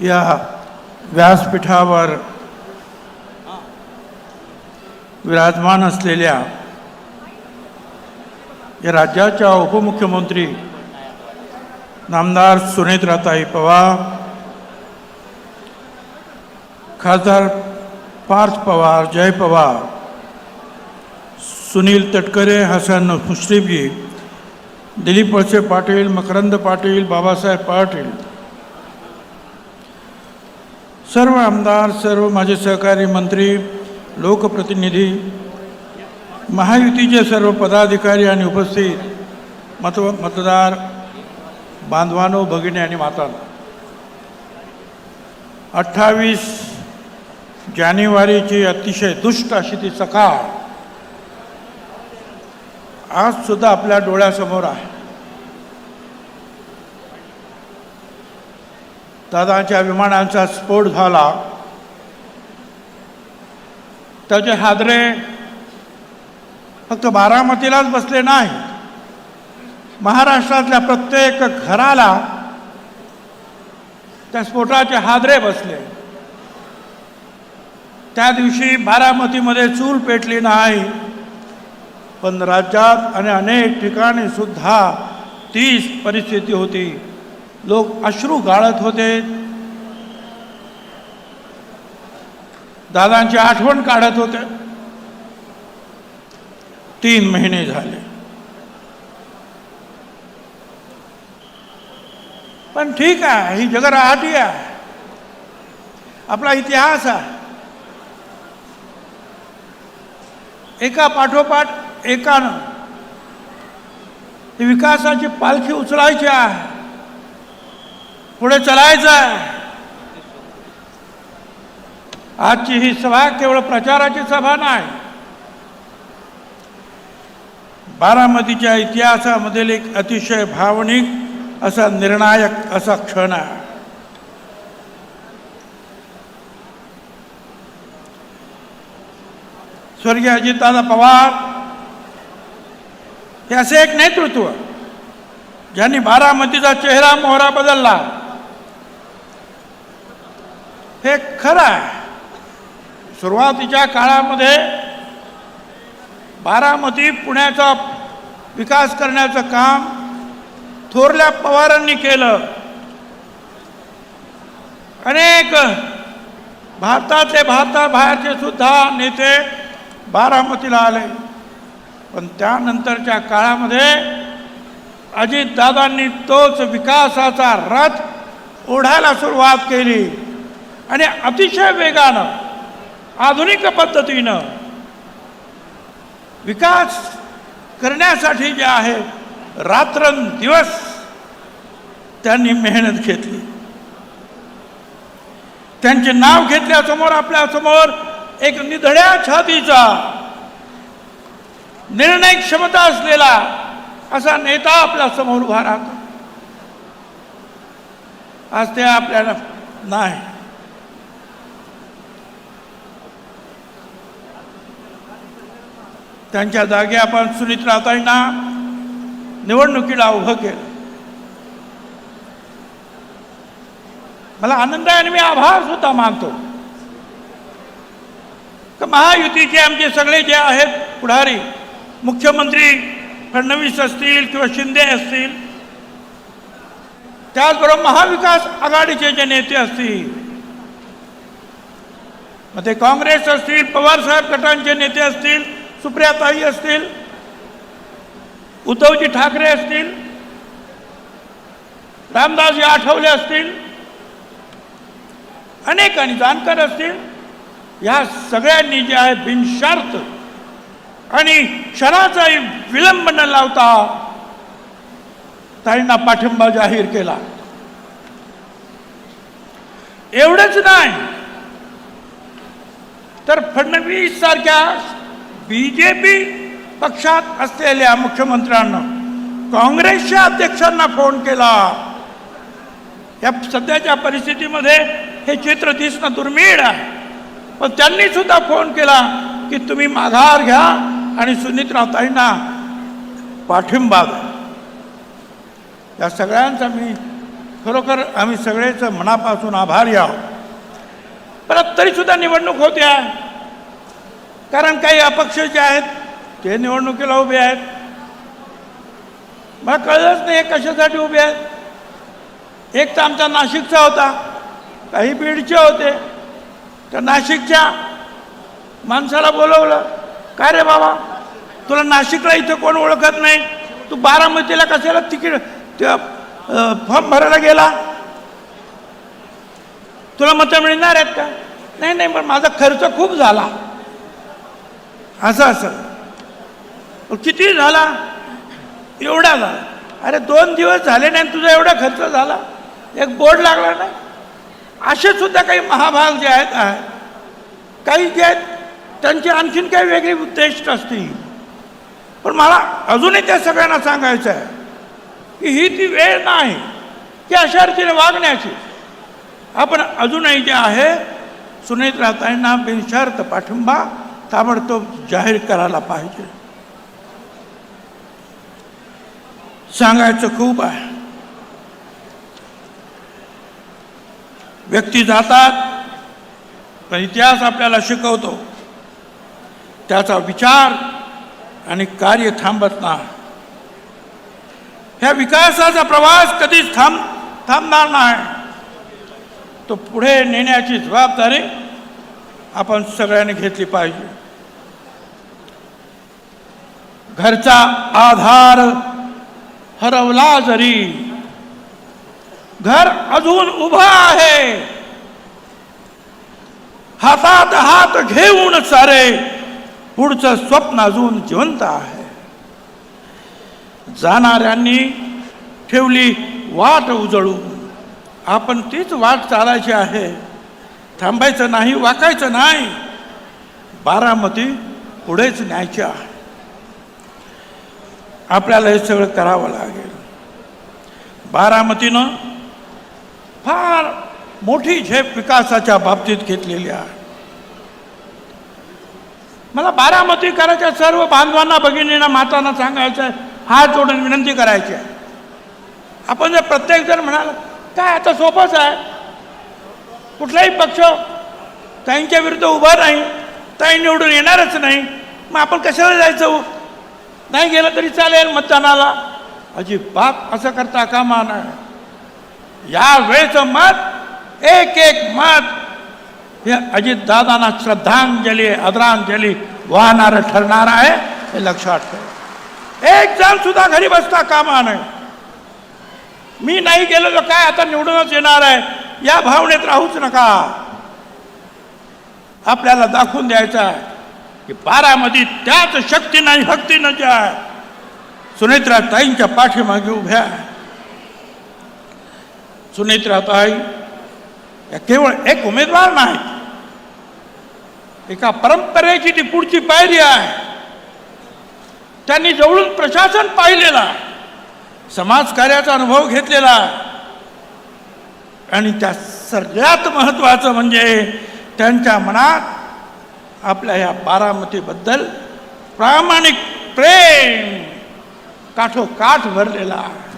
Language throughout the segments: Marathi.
या व्यासपीठावर विराजमान असलेल्या या राज्याच्या उपमुख्यमंत्री नामदार सुनेत्राताई पवार, खासदार पार्थ पवार, जय पवार, सुनील तटकरे, हसन मुश्रीफजी, दिलीप वळसे पाटील, मकरंद पाटील, बाबासाहेब पाटील, सर्व आमदार, सर्व माझे सहकारी मंत्री, लोकप्रतिनिधी, महायुतीचे सर्व पदाधिकारी आणि उपस्थित मतदार बांधवांनो, भगिनी आणि मातांनो, 28 जानेवारीची अतिशय दुष्ट अशी ती सकाळ आज सुद्धा आपल्या डोळ्यासमोर आहे. दादांच्या विमानांचा स्फोट झाला, त्याचे हादरे फक्त बारामतीलाच बसले नाही, महाराष्ट्रातल्या प्रत्येक घराला त्या स्फोटाचे हादरे बसले. त्या दिवशी बारामतीमध्ये चूल पेटली नाही, पण राज्यात आणि अनेक ठिकाणी सुद्धा तीच परिस्थिती होती. लोक अश्रू गाळत होते, दादांची आठवण काढत होते. 3 महिने झाले, पण ठीक आहे, ही जगराहटी आहे, आपला इतिहास आहे. एका पाठोपाठ एकानं ही विकासाची पालखी उचलायची आहे, पुढे चालायचं आहे. आजची ही सभा केवळ प्रचाराची सभा नाही, बारामतीच्या इतिहासामधील एक अतिशय भावनिक असा निर्णायक असा क्षण आहे. स्वर्गीय अजितदादा पवार हे असे एक नेतृत्व ज्यांनी बारामतीचा चेहरा मोहरा बदलला. हे खरं आहे, सुरुवातीच्या काळामध्ये बारामती पुण्याचा विकास करण्याचं काम थोरल्या पवारांनी केलं. अनेक भारताबाहेरचे सुद्धा नेते बारामतीला आले, पण त्यानंतरच्या काळामध्ये अजितदादांनी तोच विकासाचा रथ ओढायला सुरुवात केली आणि अतिशय वेगानं आधुनिक पद्धतीनं विकास करण्यासाठी जे आहे रात्रंदिवस त्यांनी मेहनत घेतली. त्यांचे नाव घेतल्यासमोर आपल्यासमोर एक निधड्या छातीचा निर्णय क्षमता असलेला असा नेता आपल्या समोर उभा राहतो. आज ते आपल्याला नाही. त्यांच्या जागी आपण सुनेत्राताईंना निवडणुकीला उभं केलं. मला आनंद आहे आणि मी आभार सुद्धा मानतो की महायुतीचे आमचे सगळे जे आहेत पुढारी, मुख्यमंत्री फडणवीस असतील किंवा शिंदे असतील, त्याचबरोबर महाविकास आघाडीचे जे नेते असतील, मग ते काँग्रेस असतील, पवारसाहेब गटांचे नेते असतील, सुप्रियाताई असतील, उद्धवजी ठाकरे असतील, रामदासजी आठवले असतील, अनेक आणि जानकर असतील, या सगळ्यांनी जे आहे बिनशर्त आणि क्षणाचाही विलंब न लावता ताईंना पाठिंबा जाहीर केला. एवढंच नाही तर फडणवीस सारख्या बीजेपी पक्षात असलेल्या मुख्यमंत्र्यांना, काँग्रेसच्या अध्यक्षांना फोन केला. या सध्याच्या परिस्थितीमध्ये हे चित्र दिसणं दुर्मिळ आहे, पण त्यांनी सुद्धा फोन केला की तुम्ही माघार घ्या आणि सुनेत्राताईंना पाठिंबा द्या. या सगळ्यांचा मी खरोखर आम्ही सगळेच मनापासून आभारी आहोत। परत तरीसुद्धा निवडणूक होते आहे, कारण काही अपक्ष जे आहेत ते निवडणुकीला उभे आहेत। मला कळलंच नाही हे कशासाठी उभे आहेत। एक तर आमचा नाशिकचा होता, काही बीडचे होते। तर नाशिकच्या माणसाला बोलवलं, काय रे बाबा, तुला नाशिकला इथं कोण ओळखत नाही, तू बारामतीला कशाला तिकीट फॉर्म भरायला गेला, तुला मतं मिळणार आहेत का? नाही नाही, पण माझा खर्च खूप झाला। असं किती झाला? एवढा झाला। अरे 2 दिवस झाले नाही तुझा एवढा खर्च झाला, एक बोर्ड लागला नाही। असे सुद्धा काही महाभाग जे आहेत, काही जे आहेत त्यांची आणखीन काही वेगळी उद्दिष्ट असतील। पण मला अजूनही त्या सगळ्यांना सांगायचं आहे की ही ती वेळ नाही की अशा रीतीने वागण्याची। आपण अजूनही जे आहे सुनेत्राताईंना बिनशर्त पाठिंबा ताबडतोब जाहीर करायला पाहिजे। सांगायचं खूप आहे। व्यक्ती जातात पण इतिहास आपल्याला शिकवतो त्याचा विचार आणि कार्य थांबत नाही। ह्या विकासाचा प्रवास कधीच थांबणार नाही। तो पुढे नेण्याची जबाबदारी आपण सगळ्यांनी घेतली पाहिजे। घरचा आधार हरवला जरी घर अजून उभा आहे, हातात हात घेऊन सारे पुढचं स्वप्न अजून जिवंत आहे। जाणाऱ्यांनी ठेवली वाट उजळून, आपण तीच वाट चालायची आहे। थांबायचं नाही, वाकायचं नाही, बारामती पुढेच न्यायची आहे। आपल्याला हे सगळं करावं लागेल। बारामतीनं फार मोठी झेप विकासाच्या बाबतीत घेतलेली आहे। मला बारामतीकरांच्या सर्व बांधवांना, भगिनींना, मातांना सांगायचं आहे, हात जोडून विनंती करायची आहे। आपण जर प्रत्येक जण म्हणाला काय आता सोपंच आहे, कुठलाही पक्ष ताईंच्या विरुद्ध उभा नाही, ताई निवडून येणारच नाही, मग आपण कशाला जायचं, नाही गेलं तरी चालेल मतदानाला, अजिबात असं करता कामा नये। या वेळेचं मत, एक एक मत हे अजितदादांना श्रद्धांजली, आदरांजली वाहणारं ठरणार आहे, हे लक्षात ठेवा। एक जण सुद्धा घरी बसता कामा नये। मी नाही गेलो तर काय आता निवडूनच येणार आहे या भावनेत राहूच नका। आपल्याला दाखवून द्यायचं आहे की बारामती त्याच शक्तीने, भक्तीनं ज्या सुनेत्राताईंच्या पाठीमागे उभ्या आहे। सुनेत्राताई या केवळ एक उमेदवार नाही, एका परंपरेची ती पुढची पायरी आहे। त्यांनी जवळून प्रशासन पाहिलेला आहे, समाजकार्याचा अनुभव घेतलेला आहे, आणि त्या सगळ्यात महत्त्वाचं म्हणजे त्यांच्या मनात आपल्या या बारामतीबद्दल प्रामाणिक प्रेम काठोकाठ भरलेला आहे।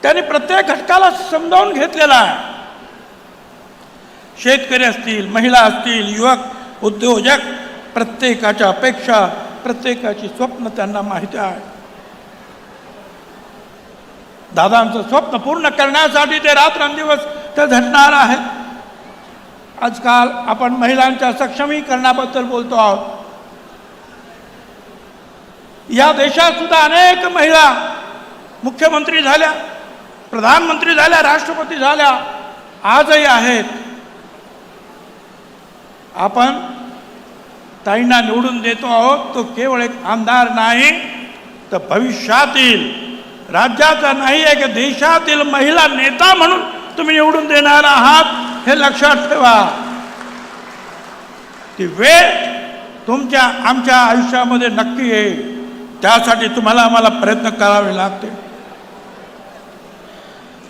त्यांनी प्रत्येक घटकाला समजावून घेतलेला आहे। शेतकरी असतील, महिला असतील, युवक, उद्योजक, प्रत्येकाच्या अपेक्षा, प्रत्येकाची स्वप्न त्यांना माहिती आहे। दादांचं स्वप्न पूर्ण करण्यासाठी ते रात्रंदिवस ते झटणार आहेत। आजकाल आपण महिलांच्या सक्षमीकरणाबद्दल बोलतो आहोत। या देशात सुद्धा अनेक महिला मुख्यमंत्री झाल्या, प्रधानमंत्री झाल्या, राष्ट्रपती झाल्या, आजही आहेत। आपण ताईंना निवडून देतो आहोत तो केवळ एक आमदार नाही, तर भविष्यातील राज्याचा नाही, एक देशातील महिला नेता म्हणून तुम्ही निवडून देणार आहात, हे लक्षात ठेवा। ती वेळ तुमच्या आमच्या आयुष्यामध्ये नक्की येईल, त्यासाठी तुम्हाला आम्हाला प्रयत्न करावे लागते।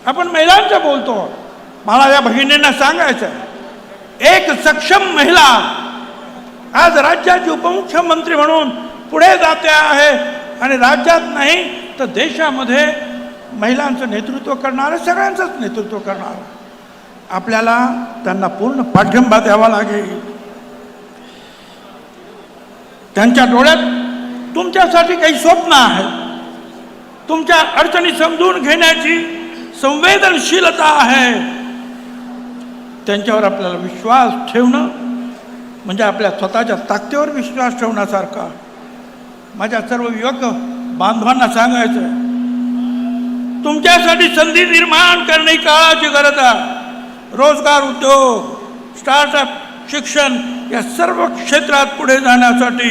आपण महिलांचं बोलतो, मला या भगिनींना सांगायचं, एक सक्षम महिला आज राज्याची उपमुख्यमंत्री म्हणून पुढे जाते आहे, आणि राज्यात नाही तर देशामध्ये महिलांचं नेतृत्व करणारं, सगळ्यांचंच नेतृत्व करणारं. आपल्याला त्यांना पूर्ण पाठिंबा द्यावा लागेल. त्यांच्या डोळ्यात तुमच्यासाठी काही स्वप्न आहेत, तुमच्या अडचणी समजून घेण्याची संवेदनशीलता आहे. त्यांच्यावर आपल्याला विश्वास ठेवणं म्हणजे आपल्या स्वतःच्या ताकदीवर विश्वास ठेवण्यासारखा. माझ्या सर्व युवक बांधवांना सांगायचं आहे, तुमच्यासाठी संधी निर्माण करणे काळाची गरज आहे. रोजगार, उद्योग, स्टार्टअप, शिक्षण या सर्व क्षेत्रात पुढे जाण्यासाठी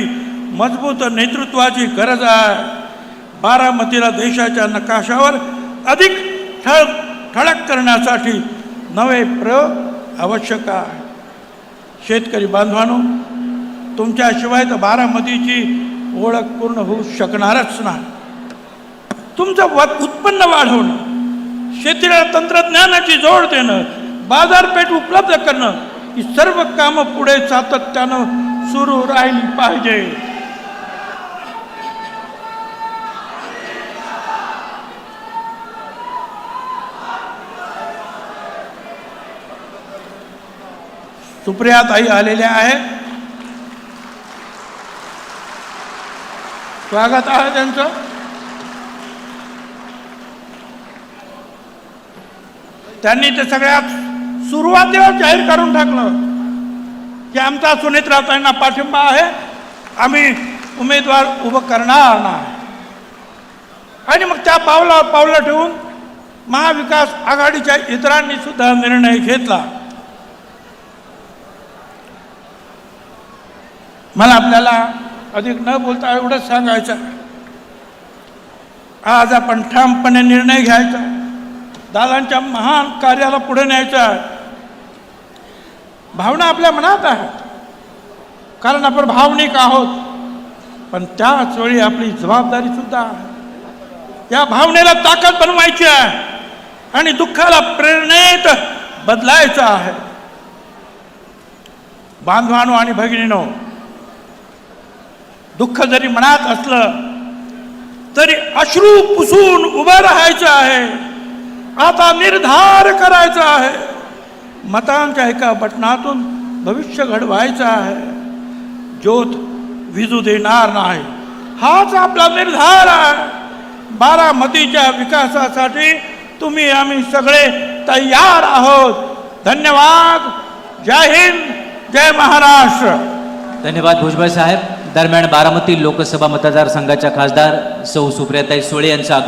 मजबूत नेतृत्वाची गरज आहे. बारामतीला देशाच्या नकाशावर अधिक ठळक करण्यासाठी नवे प्रयोग आवश्यक आहे. शेतकरी बांधवांनो, तुमच्याशिवाय तर बारामतीची ओळख पूर्ण होऊ शकणारच नाही. तुमचं उत्पन्न वाढवणं, शेतीला तंत्रज्ञानाची जोड देणं, बाजारपेठ उपलब्ध करणं ही सर्व कामं पुढे सातत्यानं सुरू राहिली पाहिजे. सुप्रियाताई आलेल्या आहेत, स्वागत आहे त्यांचं. त्यांनी ते सगळ्यात सुरुवातीला जाहीर करून टाकलं की आमचा सुनेत्राताईंना पाठिंबा आहे, आम्ही उमेदवार उभं करणार नाही. आणि मग त्या पावलावर पावलं ठेवून महाविकास आघाडीच्या इतरांनी सुद्धा निर्णय घेतला. मला आपल्याला अधिक न बोलता एवढंच सांगायचं, आज आपण ठामपणे निर्णय घ्यायचा, दादांच्या महान कार्याला पुढे न्यायचं आहे. भावना आपल्या मनात आहेत, कारण आपण भावनिक आहोत, पण त्याच वेळी आपली जबाबदारी सुद्धा आहे. या भावनेला ताकद बनवायची आहे आणि दुःखाला प्रेरणेत बदलायचं आहे. बांधवांनो आणि भगिनीनो, दुःख जरी मनात असलं तरी अश्रू पुसून उभं राहायचं आहे. आता निर्धार करायचा आहे. मतांच्या एका बटनातून भविष्य घडवायचं आहे. ज्योत विजू देणार नाही, हाच आपला निर्धार आहे. बारामतीच्या विकासासाठी तुम्ही आम्ही सगळे तयार आहोत. धन्यवाद. जय हिंद, जय महाराष्ट्र. धन्यवाद भुजबळ साहेब. दरम्यान बारामती लोकसभा मतदारसंघाच्या खासदार सौ सुप्रियाताई सुळे यांचं आगमन